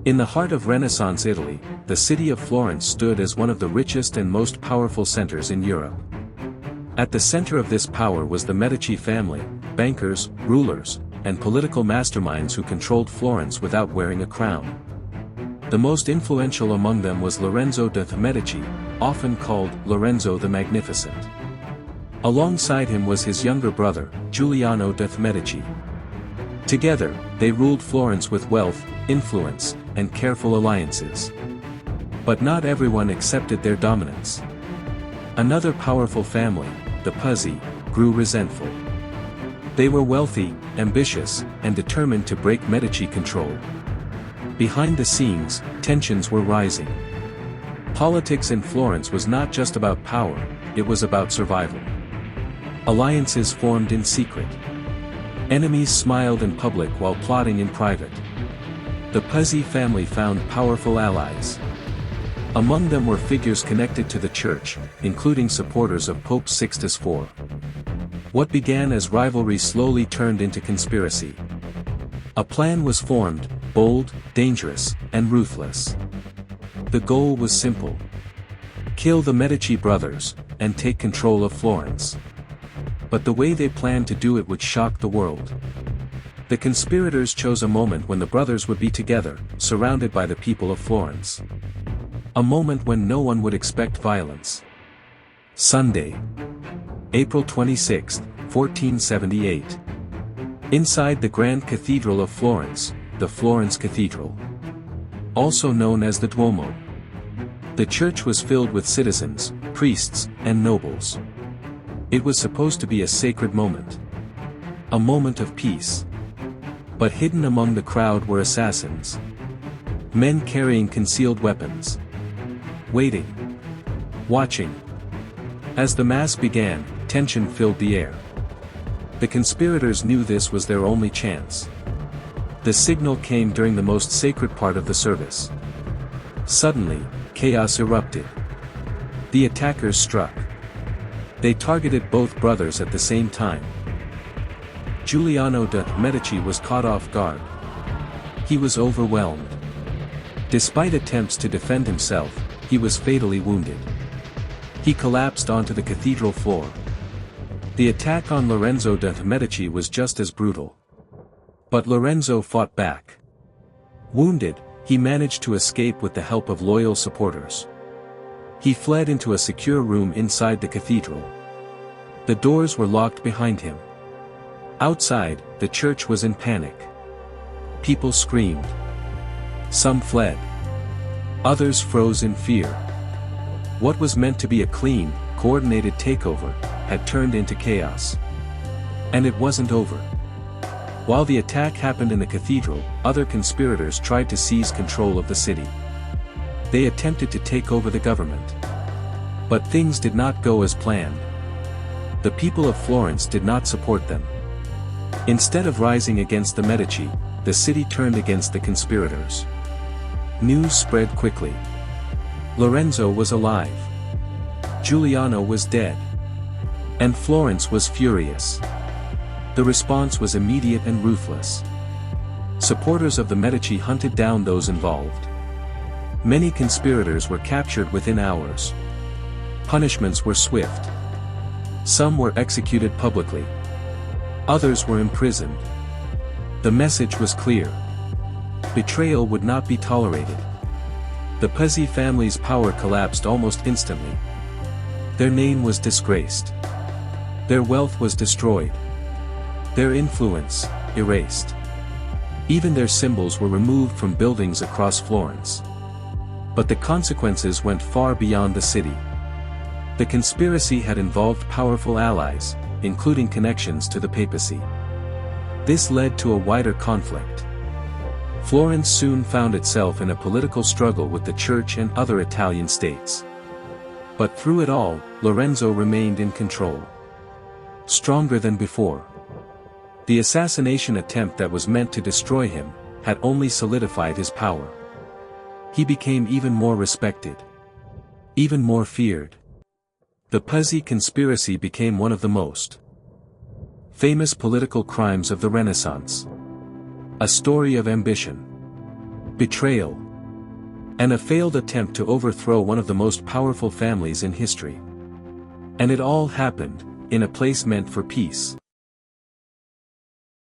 In the heart of Renaissance Italy, the city of Florence stood as one of the richest and most powerful centers in Europe. At the center of this power was the Medici family, bankers, rulers, and political masterminds who controlled Florence without wearing a crown. The most influential among them was Lorenzo de Medici, often called Lorenzo the Magnificent. Alongside him was his younger brother, Giuliano de Medici. Together, they ruled Florence with wealth, influence, and careful alliances. But not everyone accepted their dominance. Another powerful family, the Pazzi, grew resentful. They were wealthy, ambitious, and determined to break Medici control. Behind the scenes, tensions were rising. Politics in Florence was not just about power, it was about survival. Alliances formed in secret. Enemies smiled in public while plotting in private. The Pazzi family found powerful allies. Among them were figures connected to the church, including supporters of Pope Sixtus IV. What began as rivalry slowly turned into conspiracy. A plan was formed, bold, dangerous, and ruthless. The goal was simple. Kill the Medici brothers, and take control of Florence. But the way they planned to do it would shock the world. The conspirators chose a moment when the brothers would be together, surrounded by the people of Florence. A moment when no one would expect violence. Sunday, April 26, 1478. Inside the Grand Cathedral of Florence, the Florence Cathedral. Also known as the Duomo. The church was filled with citizens, priests, and nobles. It was supposed to be a sacred moment. A moment of peace. But hidden among the crowd were assassins. Men carrying concealed weapons. Waiting. Watching. As the mass began, tension filled the air. The conspirators knew this was their only chance. The signal came during the most sacred part of the service. Suddenly, chaos erupted. The attackers struck. They targeted both brothers at the same time. Giuliano de Medici was caught off guard. He was overwhelmed. Despite attempts to defend himself, he was fatally wounded. He collapsed onto the cathedral floor. The attack on Lorenzo de Medici was just as brutal. But Lorenzo fought back. Wounded, he managed to escape with the help of loyal supporters. He fled into a secure room inside the cathedral. The doors were locked behind him. Outside, the church was in panic. People screamed. Some fled. Others froze in fear. What was meant to be a clean, coordinated takeover, had turned into chaos. And it wasn't over. While the attack happened in the cathedral, other conspirators tried to seize control of the city. They attempted to take over the government. But things did not go as planned. The people of Florence did not support them. Instead of rising against the Medici, the city turned against the conspirators. News spread quickly. Lorenzo was alive. Giuliano was dead. And Florence was furious. The response was immediate and ruthless. Supporters of the Medici hunted down those involved. Many conspirators were captured within hours. Punishments were swift. Some were executed publicly. Others were imprisoned. The message was clear. Betrayal would not be tolerated. The Pazzi family's power collapsed almost instantly. Their name was disgraced. Their wealth was destroyed. Their influence, erased. Even their symbols were removed from buildings across Florence. But the consequences went far beyond the city. The conspiracy had involved powerful allies, including connections to the papacy. This led to a wider conflict. Florence soon found itself in a political struggle with the church and other Italian states. But through it all, Lorenzo remained in control. Stronger than before. The assassination attempt that was meant to destroy him, had only solidified his power. He became even more respected. Even more feared. The Pazzi conspiracy became one of the most famous political crimes of the Renaissance. A story of ambition, betrayal, and a failed attempt to overthrow one of the most powerful families in history. And it all happened in a place meant for peace.